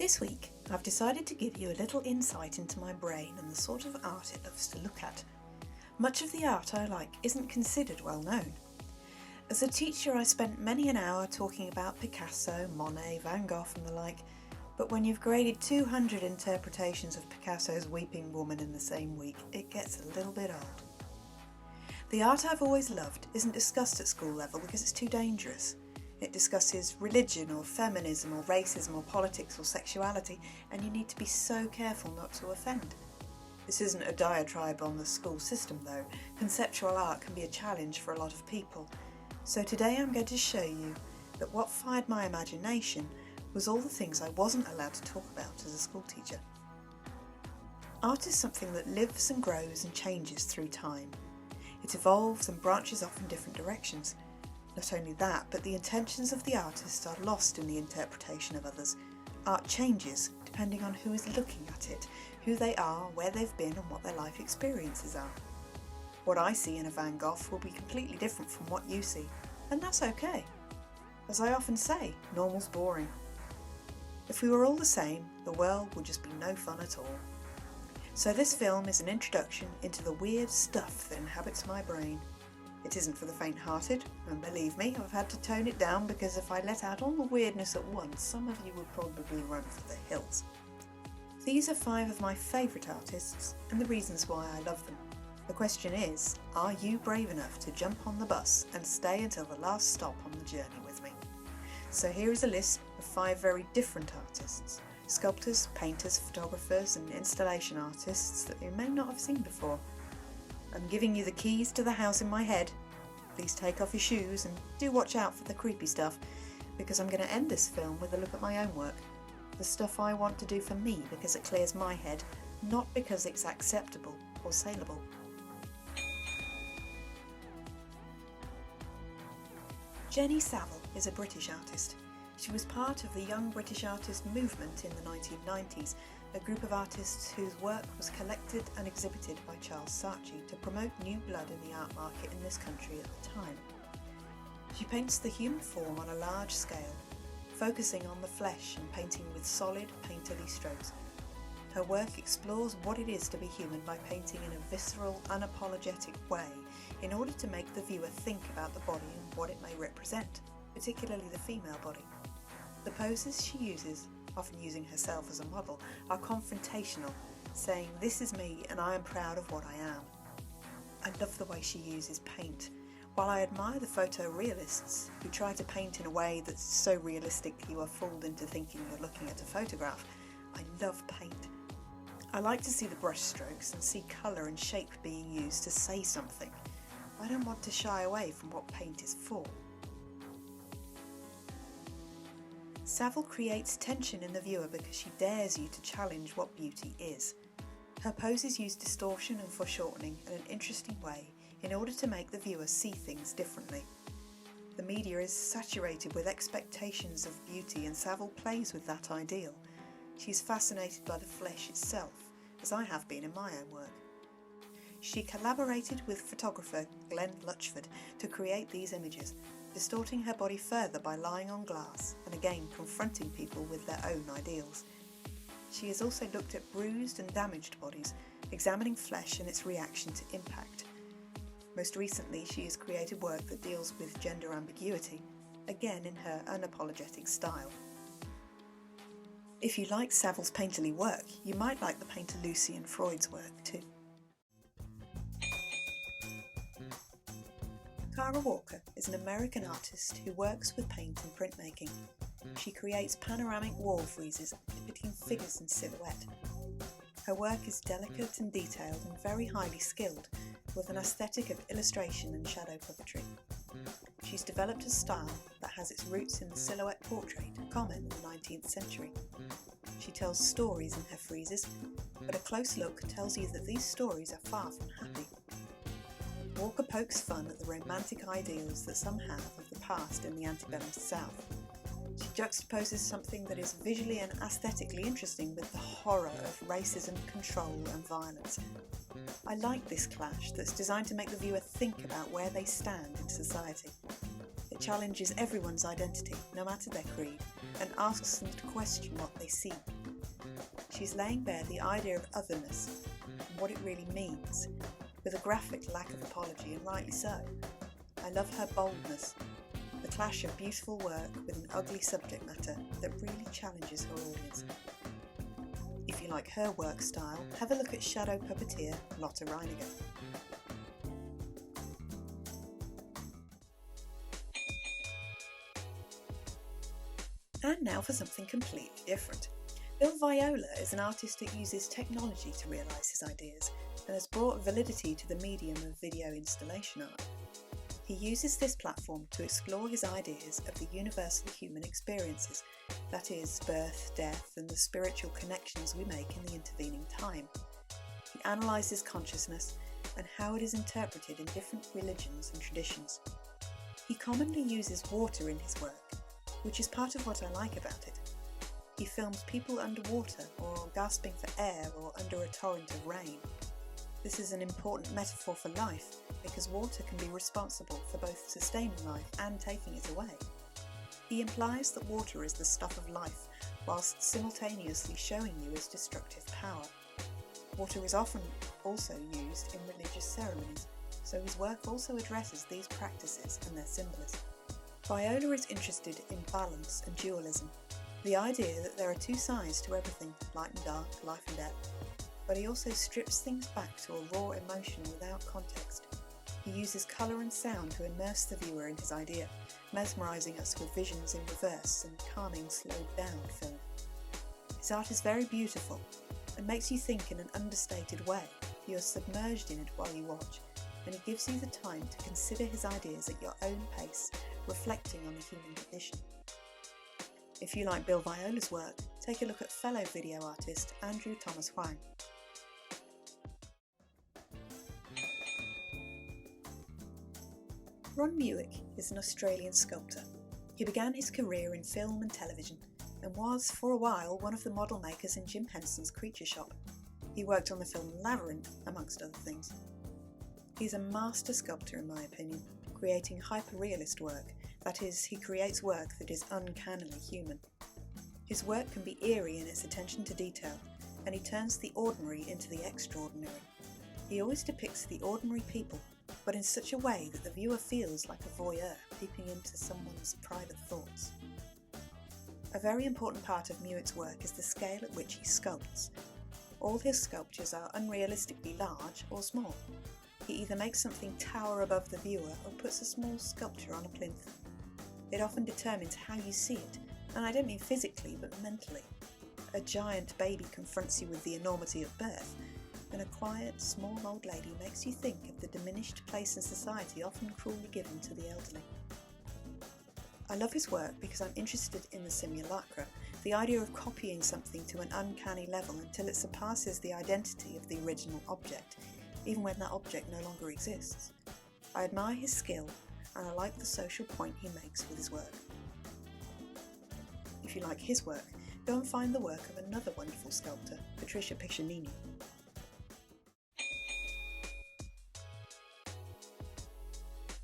This week, I've decided to give you a little insight into my brain and the sort of art it loves to look at. Much of the art I like isn't considered well known. As a teacher, I spent many an hour talking about Picasso, Monet, Van Gogh and the like, but when you've graded 200 interpretations of Picasso's Weeping Woman in the same week, it gets a little bit old. The art I've always loved isn't discussed at school level because it's too dangerous. It discusses religion or feminism or racism or politics or sexuality, and you need to be so careful not to offend. This isn't a diatribe on the school system though. Conceptual art can be a challenge for a lot of people. So today I'm going to show you that what fired my imagination was all the things I wasn't allowed to talk about as a school teacher. Art is something that lives and grows and changes through time. It evolves and branches off in different directions. Not only that, but the intentions of the artist are lost in the interpretation of others. Art changes depending on who is looking at it, who they are, where they've been and what their life experiences are. What I see in a Van Gogh will be completely different from what you see, and that's okay. As I often say, normal's boring. If we were all the same, the world would just be no fun at all. So this film is an introduction into the weird stuff that inhabits my brain. It isn't for the faint-hearted, and believe me, I've had to tone it down because if I let out all the weirdness at once, some of you would probably run for the hills. These are 5 of my favourite artists, and the reasons why I love them. The question is, are you brave enough to jump on the bus and stay until the last stop on the journey with me? So here is a list of 5 very different artists. Sculptors, painters, photographers and installation artists that you may not have seen before. I'm giving you the keys to the house in my head. Please take off your shoes and do watch out for the creepy stuff, because I'm going to end this film with a look at my own work. The stuff I want to do for me because it clears my head, not because it's acceptable or saleable. Jenny Saville is a British artist. She was part of the Young British Artist movement in the 1990s, a group of artists whose work was collected and exhibited by Charles Saatchi to promote new blood in the art market in this country at the time. She paints the human form on a large scale, focusing on the flesh and painting with solid, painterly strokes. Her work explores what it is to be human by painting in a visceral, unapologetic way in order to make the viewer think about the body and what it may represent, particularly the female body. The poses she uses, often using herself as a model, are confrontational, saying, "This is me and I am proud of what I am." I love the way she uses paint. While I admire the photorealists who try to paint in a way that's so realistic you are fooled into thinking you're looking at a photograph, I love paint. I like to see the brush strokes and see colour and shape being used to say something. I don't want to shy away from what paint is for. Saville creates tension in the viewer because she dares you to challenge what beauty is. Her poses use distortion and foreshortening in an interesting way in order to make the viewer see things differently. The media is saturated with expectations of beauty and Saville plays with that ideal. She's fascinated by the flesh itself, as I have been in my own work. She collaborated with photographer Glenn Luchford to create these images, distorting her body further by lying on glass and again confronting people with their own ideals. She has also looked at bruised and damaged bodies, examining flesh and its reaction to impact. Most recently, she has created work that deals with gender ambiguity, again in her unapologetic style. If you like Saville's painterly work, you might like the painter Lucian Freud's work too. Kara Walker is an American artist who works with paint and printmaking. She creates panoramic wall friezes depicting figures in silhouette. Her work is delicate and detailed and very highly skilled, with an aesthetic of illustration and shadow puppetry. She's developed a style that has its roots in the silhouette portrait, common in the 19th century. She tells stories in her friezes, but a close look tells you that these stories are far from happy. Walker pokes fun at the romantic ideals that some have of the past in the antebellum South. She juxtaposes something that is visually and aesthetically interesting with the horror of racism, control and violence. I like this clash that's designed to make the viewer think about where they stand in society. It challenges everyone's identity, no matter their creed, and asks them to question what they see. She's laying bare the idea of otherness and what it really means, with a graphic lack of apology, and rightly so. I love her boldness, the clash of beautiful work with an ugly subject matter that really challenges her audience. If you like her work style, have a look at shadow puppeteer Lotte Reiniger. And now for something completely different. Viola is an artist that uses technology to realise his ideas and has brought validity to the medium of video installation art. He uses this platform to explore his ideas of the universal human experiences, that is, birth, death, and the spiritual connections we make in the intervening time. He analyses consciousness and how it is interpreted in different religions and traditions. He commonly uses water in his work, which is part of what I like about it. He films people underwater or gasping for air or under a torrent of rain. This is an important metaphor for life because water can be responsible for both sustaining life and taking it away. He implies that water is the stuff of life whilst simultaneously showing you its destructive power. Water is often also used in religious ceremonies, so his work also addresses these practices and their symbolism. Viola is interested in balance and dualism, the idea that there are two sides to everything, light and dark, life and death, but he also strips things back to a raw emotion without context. He uses colour and sound to immerse the viewer in his idea, mesmerising us with visions in reverse and calming slowed down film. His art is very beautiful and makes you think in an understated way. You are submerged in it while you watch, and he gives you the time to consider his ideas at your own pace, reflecting on the human condition. If you like Viola's work, take a look at fellow video artist Andrew Thomas Huang. Ron Muick is an Australian sculptor. He began his career in film and television and was, for a while, one of the model makers in Jim Henson's Creature Shop. He worked on the film Labyrinth, amongst other things. He's a master sculptor in my opinion, creating hyper-realist work. That is, he creates work that is uncannily human. His work can be eerie in its attention to detail, and he turns the ordinary into the extraordinary. He always depicts the ordinary people, but in such a way that the viewer feels like a voyeur peeping into someone's private thoughts. A very important part of Muick's work is the scale at which he sculpts. All his sculptures are unrealistically large or small. He either makes something tower above the viewer or puts a small sculpture on a plinth. It often determines how you see it, and I don't mean physically but mentally. A giant baby confronts you with the enormity of birth, and a quiet, small old lady makes you think of the diminished place in society often cruelly given to the elderly. I love his work because I'm interested in the simulacra, the idea of copying something to an uncanny level until it surpasses the identity of the original object, even when that object no longer exists. I admire his skill, and I like the social point he makes with his work. If you like his work, go and find the work of another wonderful sculptor, Patricia Piccinini.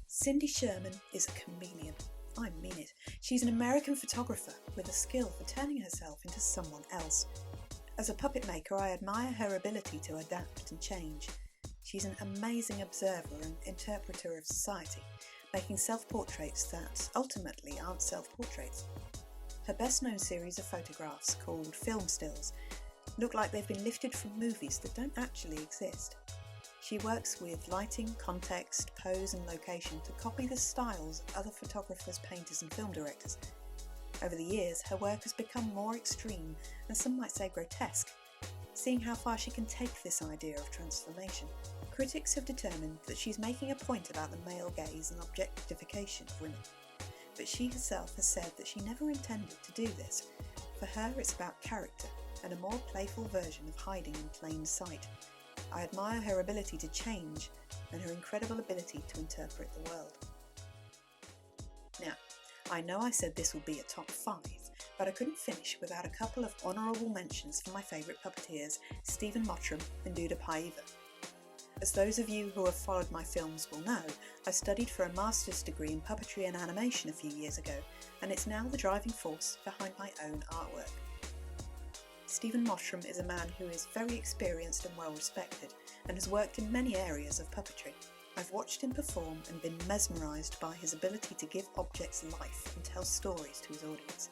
Cindy Sherman is a chameleon. I mean it. She's an American photographer with a skill for turning herself into someone else. As a puppet maker, I admire her ability to adapt and change. She's an amazing observer and interpreter of society, making self-portraits that ultimately aren't self-portraits. Her best-known series of photographs, called film stills, look like they've been lifted from movies that don't actually exist. She works with lighting, context, pose and location to copy the styles of other photographers, painters and film directors. Over the years, her work has become more extreme and some might say grotesque, seeing how far she can take this idea of transformation. Critics have determined that she's making a point about the male gaze and objectification of women, but she herself has said that she never intended to do this. For her, it's about character and a more playful version of hiding in plain sight. I admire her ability to change and her incredible ability to interpret the world. Now, I know I said this would be a top 5, but I couldn't finish without a couple of honourable mentions for my favourite puppeteers, Stephen Mottram and Duda Paiva. As those of you who have followed my films will know, I studied for a master's degree in puppetry and animation a few years ago, and it's now the driving force behind my own artwork. Stephen Mottram is a man who is very experienced and well respected, and has worked in many areas of puppetry. I've watched him perform and been mesmerised by his ability to give objects life and tell stories to his audience.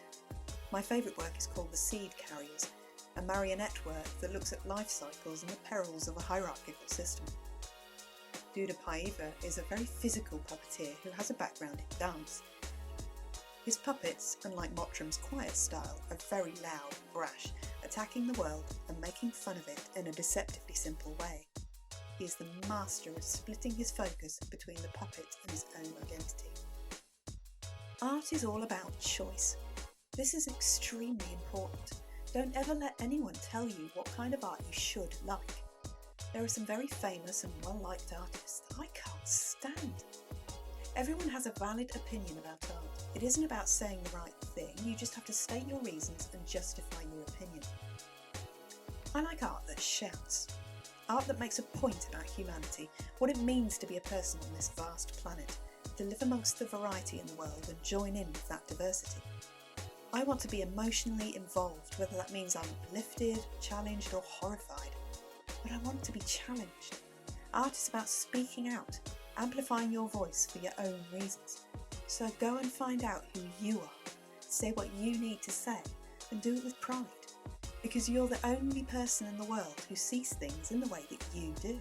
My favourite work is called The Seed Carriers, a marionette work that looks at life cycles and the perils of a hierarchical system. Duda Paiva is a very physical puppeteer who has a background in dance. His puppets, unlike Mottram's quiet style, are very loud and brash, attacking the world and making fun of it in a deceptively simple way. He is the master of splitting his focus between the puppet and his own identity. Art is all about choice. This is extremely important. Don't ever let anyone tell you what kind of art you should like. There are some very famous and well-liked artists that I can't stand. Everyone has a valid opinion about art. It isn't about saying the right thing, you just have to state your reasons and justify your opinion. I like art that shouts. Art that makes a point about humanity, what it means to be a person on this vast planet, to live amongst the variety in the world and join in with that diversity. I want to be emotionally involved, whether that means I'm uplifted, challenged or horrified. But I want to be challenged. Art is about speaking out, amplifying your voice for your own reasons. So go and find out who you are, say what you need to say, and do it with pride. Because you're the only person in the world who sees things in the way that you do.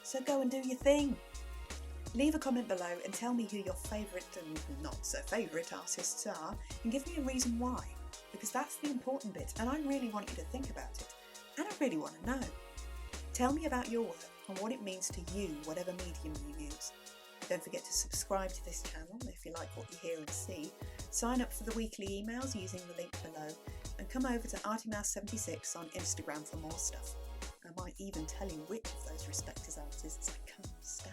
So go and do your thing. Leave a comment below and tell me who your favourite and not so favourite artists are, and give me a reason why, because that's the important bit and I really want you to think about it, and I really want to know. Tell me about your work and what it means to you, whatever medium you use. Don't forget to subscribe to this channel if you like what you hear and see, sign up for the weekly emails using the link below, and come over to Artymous76 on Instagram for more stuff. I might even tell you which of those respected artists I can't stand.